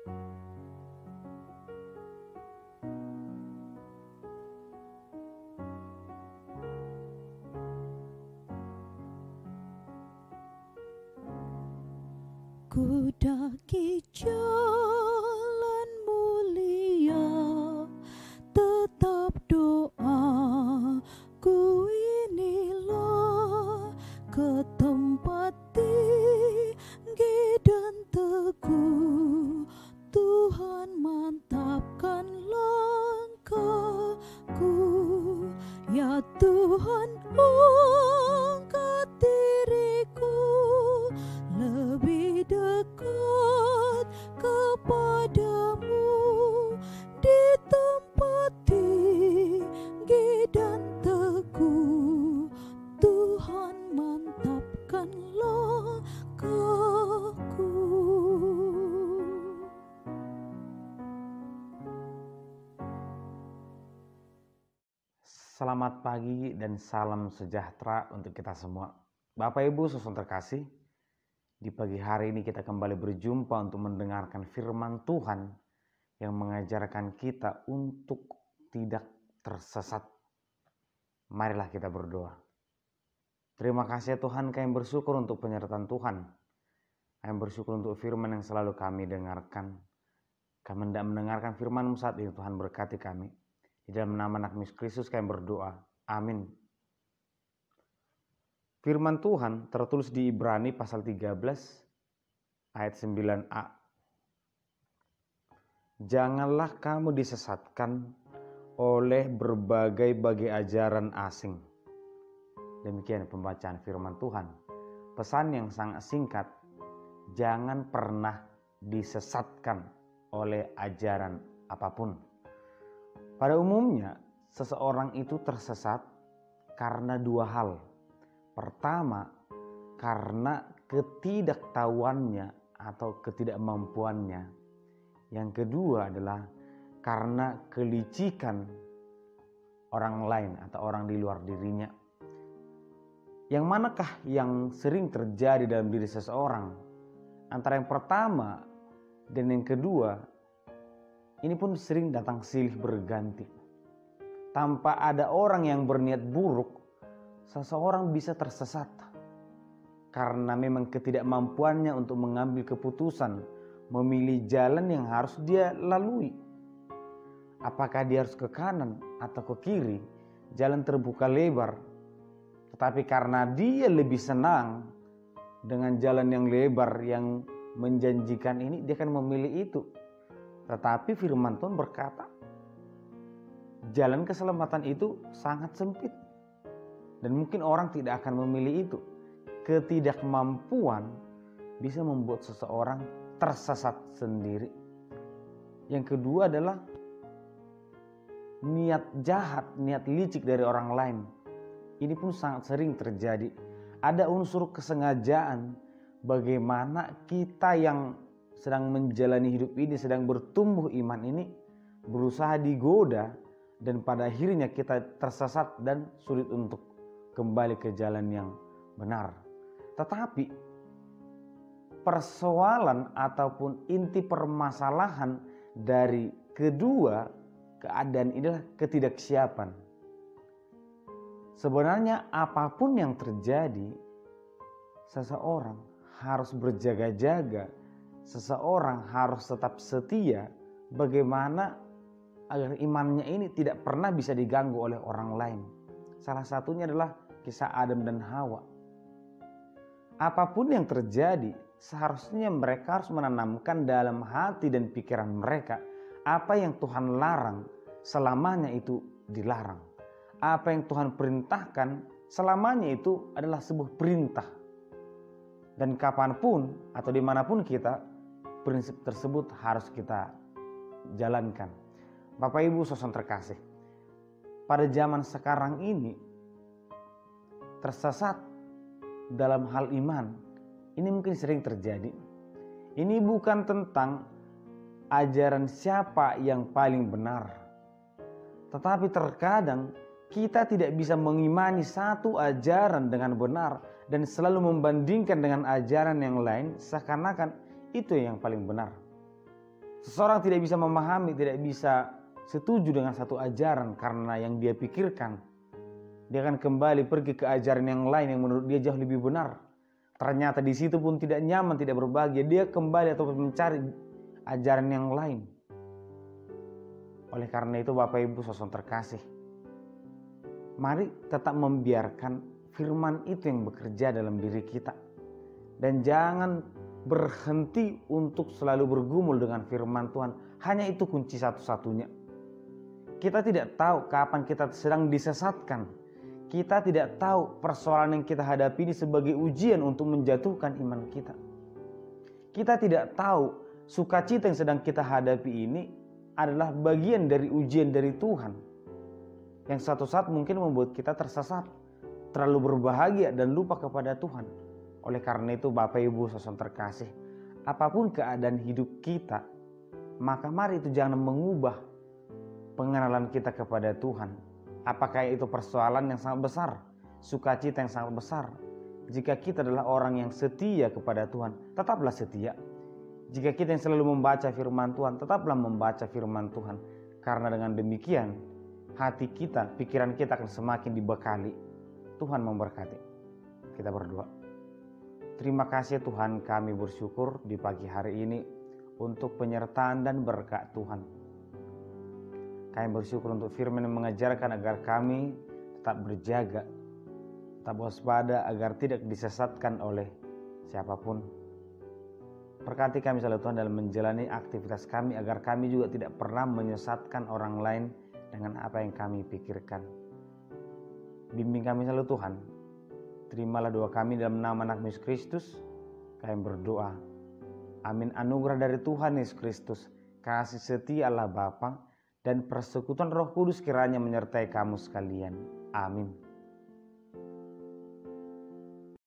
Ku daki jalan mulia, tetap doa ku inilah ke tempat tinggi dan teguh. Tuhan mantapkan langkahku, ya Tuhan angkat diriku lebih dekat kepadamu di tempat tinggi dan teguh. Tuhan mantapkan langkahku. Selamat pagi dan salam sejahtera untuk kita semua. Bapak Ibu saudara terkasih, di pagi hari ini kita kembali berjumpa untuk mendengarkan firman Tuhan yang mengajarkan kita untuk tidak tersesat. Marilah kita berdoa. Terima kasih ya Tuhan, kami bersyukur untuk penyertaan Tuhan. Kami bersyukur untuk firman yang selalu kami dengarkan. Kami hendak mendengarkan firman-Mu saat ini, Tuhan berkati kami. Di dalam nama anak Yesus Kristus kami berdoa. Amin. Firman Tuhan tertulis di Ibrani pasal 13 ayat 9a. Janganlah kamu disesatkan oleh berbagai ajaran asing. Demikian pembacaan firman Tuhan. Pesan yang sangat singkat, jangan pernah disesatkan oleh ajaran apapun. Pada umumnya, seseorang itu tersesat karena dua hal. Pertama, karena ketidaktahuannya atau ketidakmampuannya. Yang kedua adalah karena kelicikan orang lain atau orang di luar dirinya. Yang manakah yang sering terjadi dalam diri seseorang? Antara yang pertama dan yang kedua, ini pun sering datang silih berganti. Tanpa ada orang yang berniat buruk, seseorang bisa tersesat. Karena memang ketidakmampuannya untuk mengambil keputusan, memilih jalan yang harus dia lalui. Apakah dia harus ke kanan atau ke kiri, jalan terbuka lebar. Tetapi karena dia lebih senang dengan jalan yang lebar, yang menjanjikan ini, dia akan memilih itu. Tetapi firman Tuhan berkata, jalan keselamatan itu sangat sempit. Dan mungkin orang tidak akan memilih itu. Ketidakmampuan bisa membuat seseorang tersesat sendiri. Yang kedua adalah niat jahat, niat licik dari orang lain. Ini pun sangat sering terjadi. Ada unsur kesengajaan bagaimana kita yang sedang menjalani hidup ini, sedang bertumbuh iman ini, berusaha digoda dan pada akhirnya kita tersesat dan sulit untuk kembali ke jalan yang benar. Tetapi persoalan ataupun inti permasalahan dari kedua keadaan ini adalah ketidaksiapan. Sebenarnya apapun yang terjadi, seseorang harus berjaga-jaga, seseorang harus tetap setia bagaimana agar imannya ini tidak pernah bisa diganggu oleh orang lain. Salah satunya adalah kisah Adam dan Hawa. Apapun yang terjadi, seharusnya mereka harus menanamkan dalam hati dan pikiran mereka apa yang Tuhan larang, selamanya itu dilarang. Apa yang Tuhan perintahkan, selamanya itu adalah sebuah perintah. Dan kapanpun atau dimanapun kita, prinsip tersebut harus kita jalankan. Bapak Ibu saudara terkasih, pada zaman sekarang ini tersesat dalam hal iman, ini mungkin sering terjadi. Ini bukan tentang ajaran siapa yang paling benar, tetapi terkadang kita tidak bisa mengimani satu ajaran dengan benar dan selalu membandingkan dengan ajaran yang lain seakan-akan itu yang paling benar. Seseorang tidak bisa memahami, tidak bisa setuju dengan satu ajaran karena yang dia pikirkan. Dia akan kembali pergi ke ajaran yang lain yang menurut dia jauh lebih benar. Ternyata di situ pun tidak nyaman, tidak berbahagia. Dia kembali atau mencari ajaran yang lain. Oleh karena itu Bapak Ibu saudara terkasih, mari tetap membiarkan firman itu yang bekerja dalam diri kita. Dan jangan berhenti untuk selalu bergumul dengan firman Tuhan. Hanya itu kunci satu-satunya. Kita tidak tahu kapan kita sedang disesatkan. Kita tidak tahu persoalan yang kita hadapi ini sebagai ujian untuk menjatuhkan iman kita. Kita tidak tahu sukacita yang sedang kita hadapi ini adalah bagian dari ujian dari Tuhan, yang suatu saat mungkin membuat kita tersesat, terlalu berbahagia dan lupa kepada Tuhan. Oleh karena itu Bapak Ibu saudara terkasih, apapun keadaan hidup kita, maka mari itu jangan mengubah pengenalan kita kepada Tuhan. Apakah itu persoalan yang sangat besar, sukacita yang sangat besar. Jika kita adalah orang yang setia kepada Tuhan, tetaplah setia. Jika kita yang selalu membaca firman Tuhan, tetaplah membaca firman Tuhan. Karena dengan demikian, hati kita, pikiran kita akan semakin dibekali. Tuhan memberkati. Kita berdoa. Terima kasih Tuhan, kami bersyukur di pagi hari ini untuk penyertaan dan berkat Tuhan. Kami bersyukur untuk firman yang mengajarkan agar kami tetap berjaga, tetap waspada agar tidak disesatkan oleh siapapun. Berkati kami selalu Tuhan dalam menjalani aktivitas kami agar kami juga tidak pernah menyesatkan orang lain dengan apa yang kami pikirkan. Bimbing kami selalu Tuhan. Terimalah doa kami dalam nama anak Yesus Kristus. Kami berdoa. Amin. Anugerah dari Tuhan Yesus Kristus, kasih setia Allah Bapa, dan persekutuan Roh Kudus kiranya menyertai kamu sekalian. Amin.